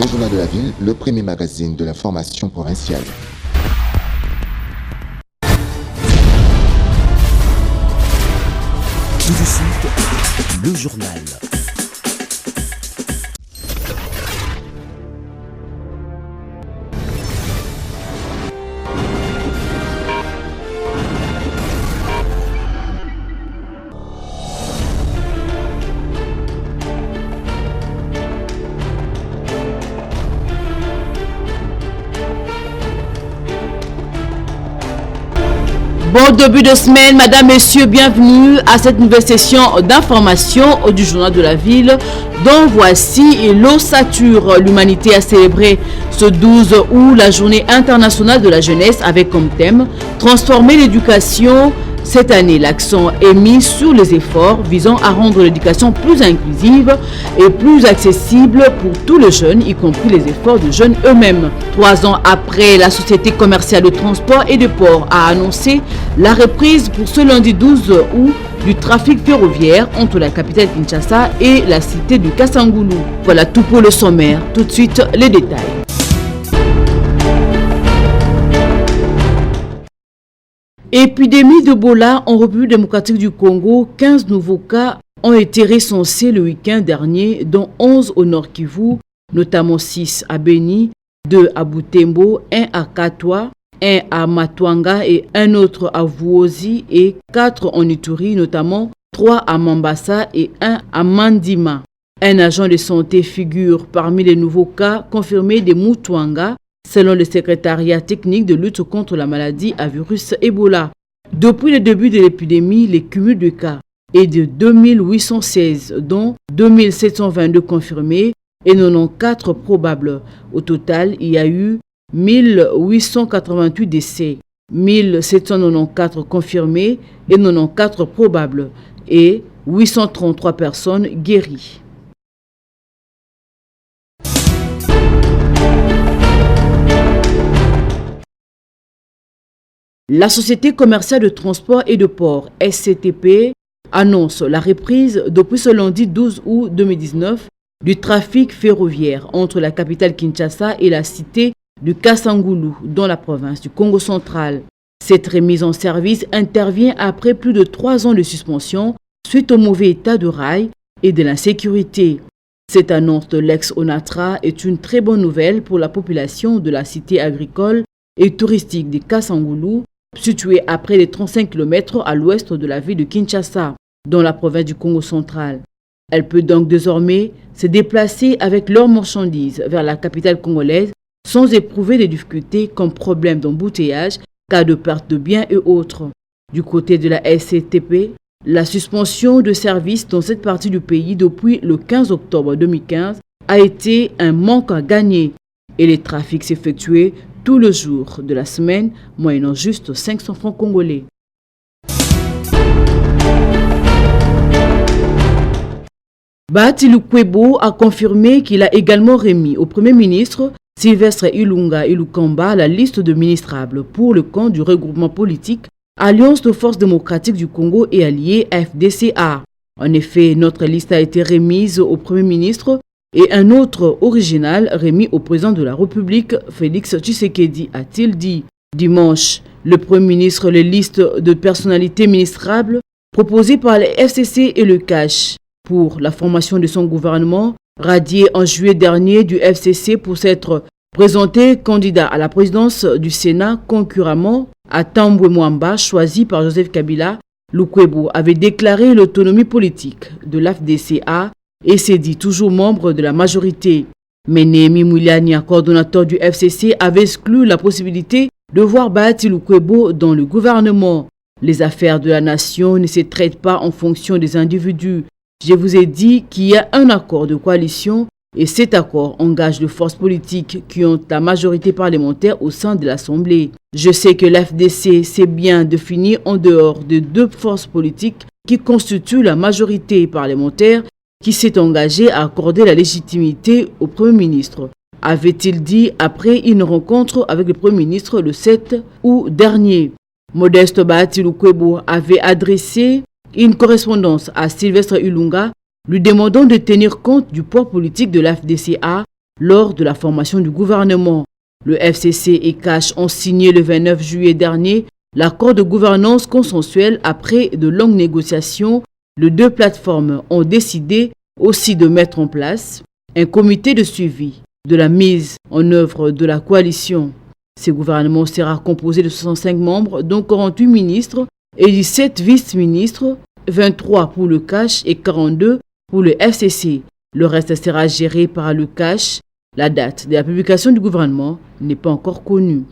Le journal de la ville, le premier magazine de l'information provinciale. Tout de suite, le journal. Bon début de semaine, mesdames, messieurs, bienvenue à cette nouvelle session d'information du journal de la ville dont voici l'ossature. L'humanité a célébré ce 12 août la journée internationale de la jeunesse avec comme thème transformer l'éducation. Cette année, l'accent est mis sur les efforts visant à rendre l'éducation plus inclusive et plus accessible pour tous les jeunes, y compris les efforts de jeunes eux-mêmes. 3 ans après, la Société commerciale de transport et de port a annoncé la reprise pour ce lundi 12 août du trafic ferroviaire entre la capitale Kinshasa et la cité du Kassangoulou. Voilà tout pour le sommaire. Tout de suite, les détails. Épidémie d'Ebola en République démocratique du Congo, 15 nouveaux cas ont été recensés le week-end dernier, dont 11 au Nord Kivu, notamment 6 à Beni, 2 à Butembo, 1 à Katwa, 1 à Matwanga et un autre à Vuozi et 4 en Ituri, notamment 3 à Mambasa et 1 à Mandima. Un agent de santé figure parmi les nouveaux cas confirmés de Mutwanga, selon le secrétariat technique de lutte contre la maladie à virus Ebola. Depuis le début de l'épidémie, le cumul de cas est de 2816, dont 2722 confirmés et 94 probables. Au total, il y a eu 1888 décès, 1794 confirmés et 94 probables et 833 personnes guéries. La Société commerciale de transport et de port, SCTP, annonce la reprise depuis ce lundi 12 août 2019 du trafic ferroviaire entre la capitale Kinshasa et la cité du Kassangoulou, dans la province du Congo central. Cette remise en service intervient après plus de 3 ans de suspension suite au mauvais état de rail et de l'insécurité. Cette annonce de l'ex-ONATRA est une très bonne nouvelle pour la population de la cité agricole et touristique du Kassangoulou, située à près de 35 km à l'ouest de la ville de Kinshasa, dans la province du Congo central. Elle peut donc désormais se déplacer avec leurs marchandises vers la capitale congolaise sans éprouver des difficultés comme problème d'embouteillage, cas de perte de biens et autres. Du côté de la SCTP, la suspension de services dans cette partie du pays depuis le 15 octobre 2015 a été un manque à gagner et les trafics s'effectuaient tous les jours de la semaine, moyennant juste 500 francs congolais. Bahati Lukwebo a confirmé qu'il a également remis au Premier ministre Sylvestre Ilunga Ilukamba la liste de ministrables pour le compte du regroupement politique Alliance de forces démocratiques du Congo et alliés FDCA. En effet, notre liste a été remise au Premier ministre et un autre original remis au président de la République, Félix Tshisekedi, a-t-il dit. Dimanche, le Premier ministre les listes de personnalités ministrables proposées par les FCC et le CACH pour la formation de son gouvernement, radié en juillet dernier du FCC pour s'être présenté candidat à la présidence du Sénat concurremment à Tambwe Mwamba, choisi par Joseph Kabila. Lukwebo avait déclaré l'autonomie politique de l'FDCA et s'est dit toujours membre de la majorité. Mais Néhémie Mouliania, coordonnateur du FCC, avait exclu la possibilité de voir Bahati Lukwebo dans le gouvernement. Les affaires de la nation ne se traitent pas en fonction des individus. Je vous ai dit qu'il y a un accord de coalition et cet accord engage les forces politiques qui ont la majorité parlementaire au sein de l'Assemblée. Je sais que l'FDC s'est bien défini en dehors de 2 forces politiques qui constituent la majorité parlementaire qui s'est engagé à accorder la légitimité au Premier ministre, avait-il dit après une rencontre avec le Premier ministre le 7 août dernier. Modeste Bahati Lukwebo avait adressé une correspondance à Sylvestre Ilunga lui demandant de tenir compte du poids politique de l'FDCA lors de la formation du gouvernement. Le FCC et CACH ont signé le 29 juillet dernier l'accord de gouvernance consensuelle après de longues négociations. Les deux plateformes ont décidé aussi de mettre en place un comité de suivi de la mise en œuvre de la coalition. Ce gouvernement sera composé de 65 membres, dont 48 ministres et 17 vice-ministres, 23 pour le CACH et 42 pour le FCC. Le reste sera géré par le CACH. La date de la publication du gouvernement n'est pas encore connue.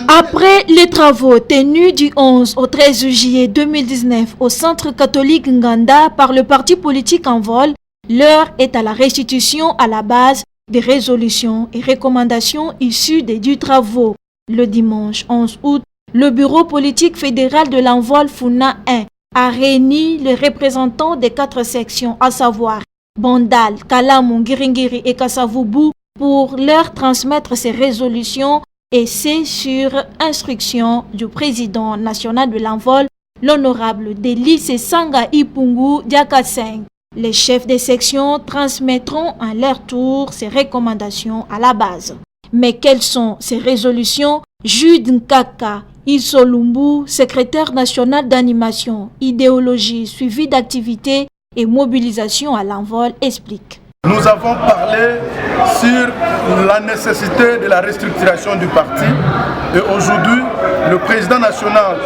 Après les travaux tenus du 11 au 13 juillet 2019 au Centre catholique Nganda par le parti politique Envol, l'heure est à la restitution à la base des résolutions et recommandations issues des dits travaux. Le dimanche 11 août, le bureau politique fédéral de l'Envol Funa 1 a réuni les représentants des 4 sections, à savoir Bandal, Kalamu, Ngiringiri et Kasavubu, pour leur transmettre ces résolutions, et c'est sur instruction du président national de l'Envol, l'honorable Délice Sanga Ipungu Diakaseng. Les chefs des sections transmettront à leur tour ces recommandations à la base. Mais quelles sont ces résolutions? Jude Nkaka Isolumbu, secrétaire national d'animation, idéologie, suivi d'activités et mobilisation à l'Envol, explique. Nous avons parlé sur la nécessité de la restructuration du parti et aujourd'hui, le président national,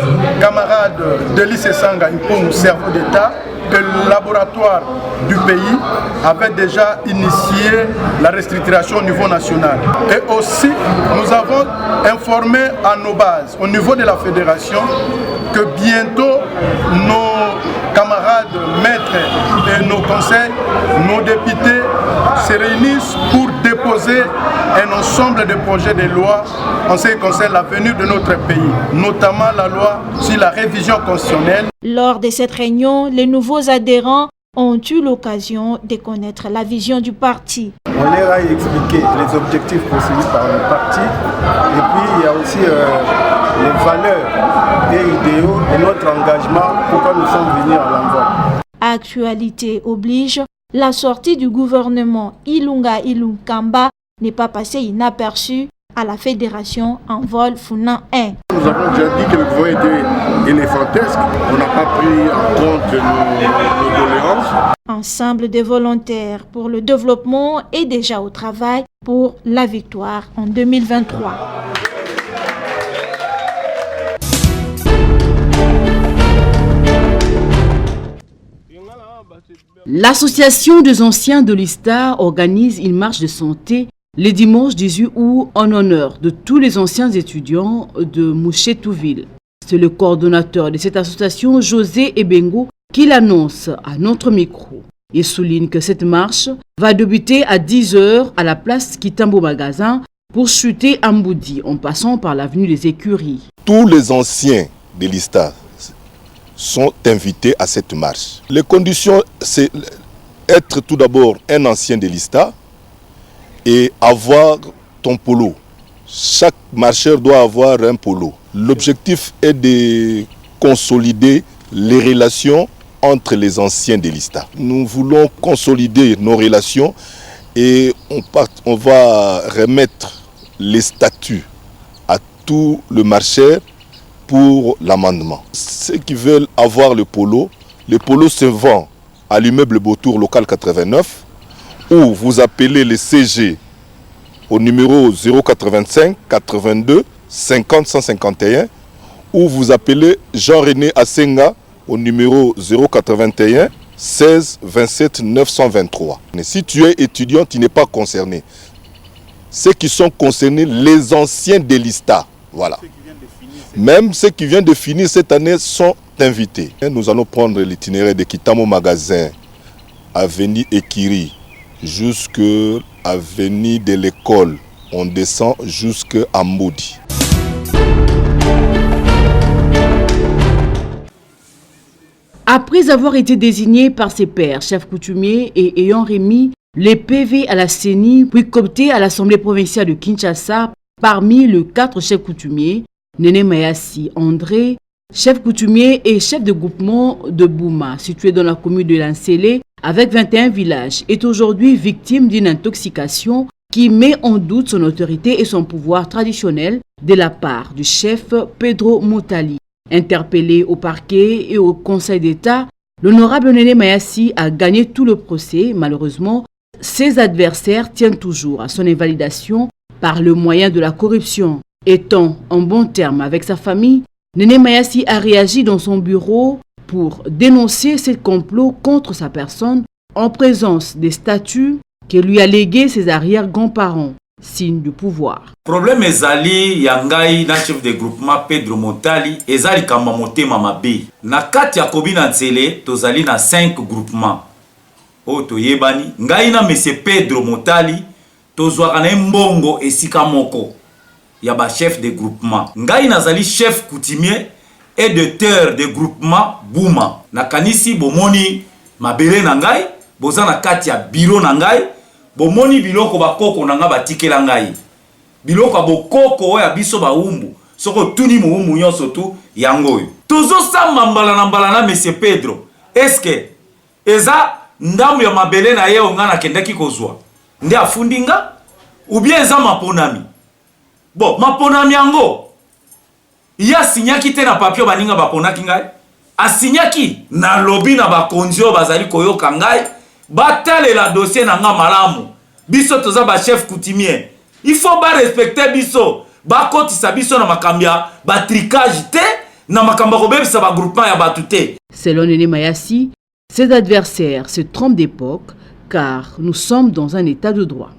camarade Délice Sanga Ipungu, cerveau d'État, et le laboratoire du pays avait déjà initié la restructuration au niveau national. Et aussi, nous avons informé à nos bases, au niveau de la fédération, que bientôt nos camarades maîtres et nos conseils, nos députés se réunissent pour déposer un ensemble de projets de loi en ce qui concerne l'avenir de notre pays, notamment la loi sur la révision constitutionnelle. Lors de cette réunion, les nouveaux adhérents ont eu l'occasion de connaître la vision du parti. On leur a expliqué les objectifs poursuivis par le parti et puis il y a aussi les valeurs et idéaux et notre engagement pourquoi nous sommes venus à l'Envol. Actualité oblige, la sortie du gouvernement Ilunga Ilunkamba n'est pas passée inaperçue à la fédération Envol Funa 1. Nous avons déjà dit que le gouvernement était éléphantesque, on n'a pas pris en compte nos doléances. Ensemble des volontaires pour le développement est déjà au travail pour la victoire en 2023. L'association des anciens de l'ISTA organise une marche de santé le dimanche 18 août en honneur de tous les anciens étudiants de Mouchetouville. C'est le coordonnateur de cette association, José Ebengo, qui l'annonce à notre micro. Il souligne que cette marche va débuter à 10h à la place Kitambo Magasin pour chuter à Mboudi en passant par l'avenue des Écuries. Tous les anciens de l'ISTA sont invités à cette marche. Les conditions, c'est être tout d'abord un ancien de l'ISTA et avoir ton polo. Chaque marcheur doit avoir un polo. L'objectif est de consolider les relations entre les anciens de l'ISTA. Nous voulons consolider nos relations et on va remettre les statuts à tous les marcheurs pour l'amendement. Ceux qui veulent avoir le polo se vend à l'immeuble Beautour local 89 ou vous appelez le CG au numéro 085 82 50 151 ou vous appelez Jean-René Asenga au numéro 081 16 27 923. Mais si tu es étudiant, tu n'es pas concerné. Ceux qui sont concernés, les anciens de l'ISTA. Voilà. Même ceux qui viennent de finir cette année sont invités. Nous allons prendre l'itinéraire de Kitamo Magasin, avenue Ekiri, jusqu'à avenue de l'école. On descend jusqu'à Mboudi. Après avoir été désigné par ses pairs, chefs coutumiers et ayant remis les PV à la CENI, puis coopté à l'Assemblée provinciale de Kinshasa, parmi les 4 chefs coutumiers, Néné Mayassi André, chef coutumier et chef de groupement de Bouma, situé dans la commune de Lansele, avec 21 villages, est aujourd'hui victime d'une intoxication qui met en doute son autorité et son pouvoir traditionnel de la part du chef Pedro Motali. Interpellé au parquet et au Conseil d'État, l'honorable Néné Mayassi a gagné tout le procès. Malheureusement, ses adversaires tiennent toujours à son invalidation par le moyen de la corruption. Étant en bon terme avec sa famille, Néné Mayassi a réagi dans son bureau pour dénoncer ce complot contre sa personne en présence des statuts que lui a légués ses arrière-grands-parents, signe du pouvoir. Problème ezali yangai na chef de groupement Pedro Motali ezali kamba motema mabe. Na kati ya Kobina Nzele tozali na 5 groupements. Oto yebani ngai na monsieur Pedro Motali tozwaka na mbongo esika moko ya ba chef de groupement. Ngai nazali chef coutumier et docteur de groupement Bouma. Na kanisi bomoni mabele na ngai boza na kati ya bureau na ngai bomoni biloko bakoko na nga batikela ngai. Biloko bokoko ya biso ba umbu soko tuni mu umbu nyonso tu yangoyo. Tozo samba mbala na mbala na monsieur Pedro. Eske eza ndambu ya mabele na ye onga na kendaki kozwa ndi afundinga ou bien eza maponami. Bon, maponami yango ya sinyaki te na papio baninga baponaki ngai. Asinyaki na lobby na bakonzio bazali koyoka ngai. Batale la dossier na nga malamu. Biso toza ba chef coutumier. Il faut ba respecter biso. Ba kotisa biso na makambia ba tricage te na makamba kobebisa ba groupement ya batute. Selon Néné Mayassi, ses adversaires se trompent d'époque car nous sommes dans un état de droit.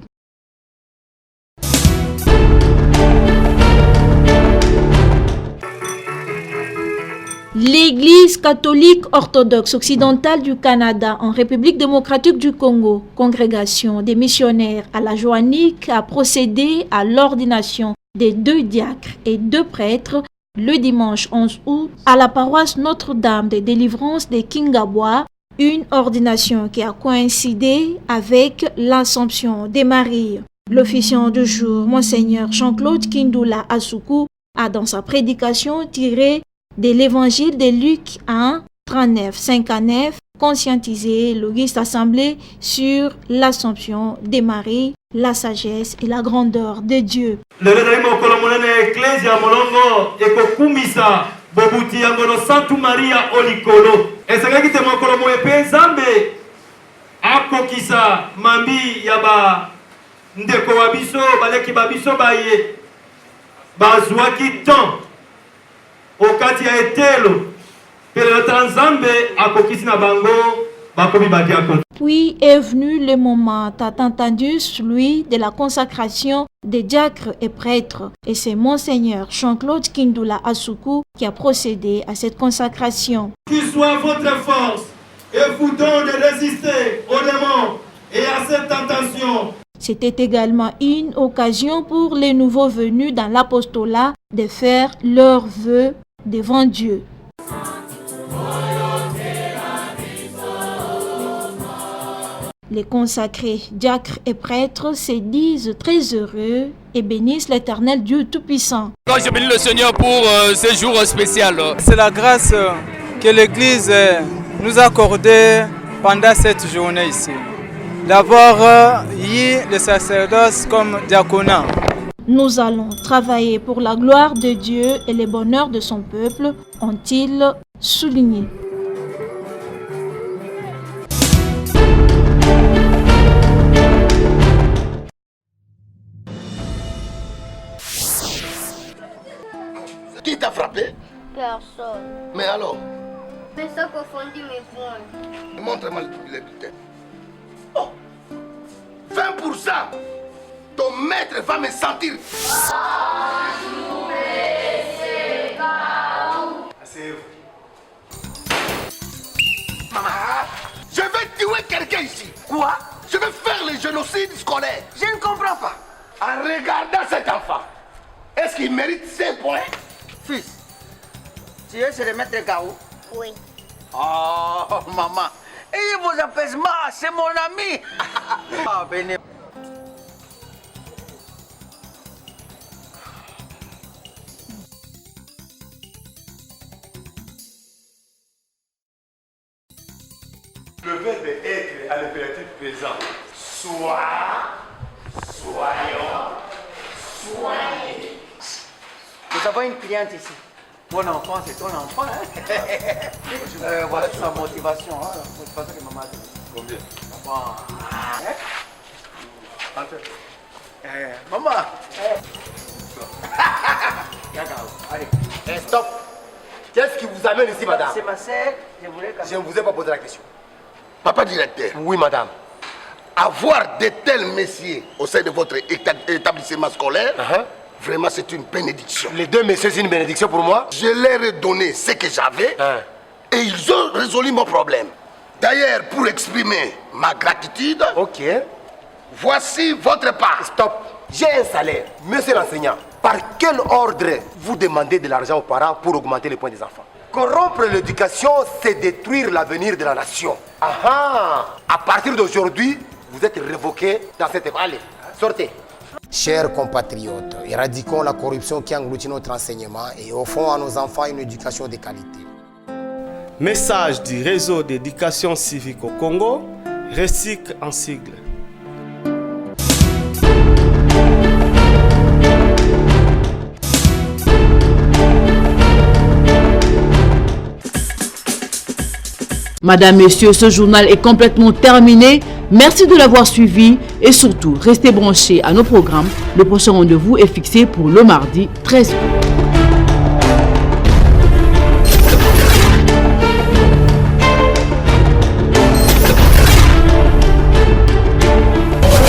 L'Église catholique orthodoxe occidentale du Canada en République démocratique du Congo, congrégation des missionnaires à la Joannique, a procédé à l'ordination des 2 diacres et 2 prêtres le dimanche 11 août à la paroisse Notre-Dame de Délivrance de Kingabois, une ordination qui a coïncidé avec l'Assomption des Maries. L'officiant du jour, Monseigneur Jean-Claude Kindula Asuku, a dans sa prédication tiré de l'évangile de Luc 1, 39, 5 à 9, conscientiser l'Auguste Assemblée sur l'Assomption des Maries, la sagesse et la grandeur de Dieu. bobuti yango no Santu Maria olikolo esengaki te mokolo moye pe Nzambe akokisa mambi ya ba ndeko wa biso baleki ba biso baye bazwaki temps okati ya etelo pele na Nzambe akokisi na bango bakomi badiako. Puis est venu le moment tant attendu, celui de la consacration des diacres et prêtres. Et c'est Monseigneur Jean-Claude Kindula Asuku qui a procédé à cette consacration. Qu'il soit votre force et vous donne de résister aux démons et à cette tentation. C'était également une occasion pour les nouveaux venus dans l'apostolat de faire leurs vœux devant Dieu. Les consacrés, diacres et prêtres se disent très heureux et bénissent l'Éternel Dieu Tout-Puissant. Je bénis le Seigneur pour ce jour spécial. C'est la grâce que l'Église nous a accordée pendant cette journée ici. D'avoir eu le sacerdoce comme diaconat. Nous allons travailler pour la gloire de Dieu et le bonheur de son peuple, ont-ils souligné. Qui t'a frappé? Personne. Mais alors? Mais ça confondit mes points. Montre-moi les bulletins. Oh! 20%! Ton maître va me sentir. Maman, je vais tuer quelqu'un ici. Quoi? Je vais faire le génocide scolaire. Je ne comprends pas. En regardant cet enfant, est-ce qu'il mérite 5 points? Fils, tu es chez le maître Gaou? Oui. Oh, maman. Et vos apaisements, c'est mon ami. Ah, venez. Le verbe être à l'impératif présent. Sois, soyons, soyez. Nous avons une cliente ici. Mon enfant, c'est ton enfant. Hein? Voilà sa motivation. Hein? C'est pas ça que maman a dit. Combien? Bon. Maman. Allez, stop. Qu'est-ce qui vous amène ici, madame? C'est ma sœur. Je ne vous ai pas posé la question. Papa directeur. Oui, madame. Avoir de tels messieurs au sein de votre établissement scolaire, vraiment c'est une bénédiction. Les deux messieurs, c'est une bénédiction pour moi. Je leur ai donné ce que j'avais et ils ont résolu mon problème. D'ailleurs, pour exprimer ma gratitude, voici votre part. Stop. J'ai un salaire. Monsieur l'enseignant, par quel ordre vous demandez de l'argent aux parents pour augmenter les points des enfants? Corrompre l'éducation, c'est détruire l'avenir de la nation. À partir d'aujourd'hui, vous êtes révoqué dans cette... Allez, sortez. Chers compatriotes, éradiquons la corruption qui engloutit notre enseignement et offrons à nos enfants une éducation de qualité. Message du réseau d'éducation civique au Congo, RECIC en sigle. Madame, Messieurs, ce journal est complètement terminé. Merci de l'avoir suivi et surtout, restez branchés à nos programmes. Le prochain rendez-vous est fixé pour le mardi 13 août.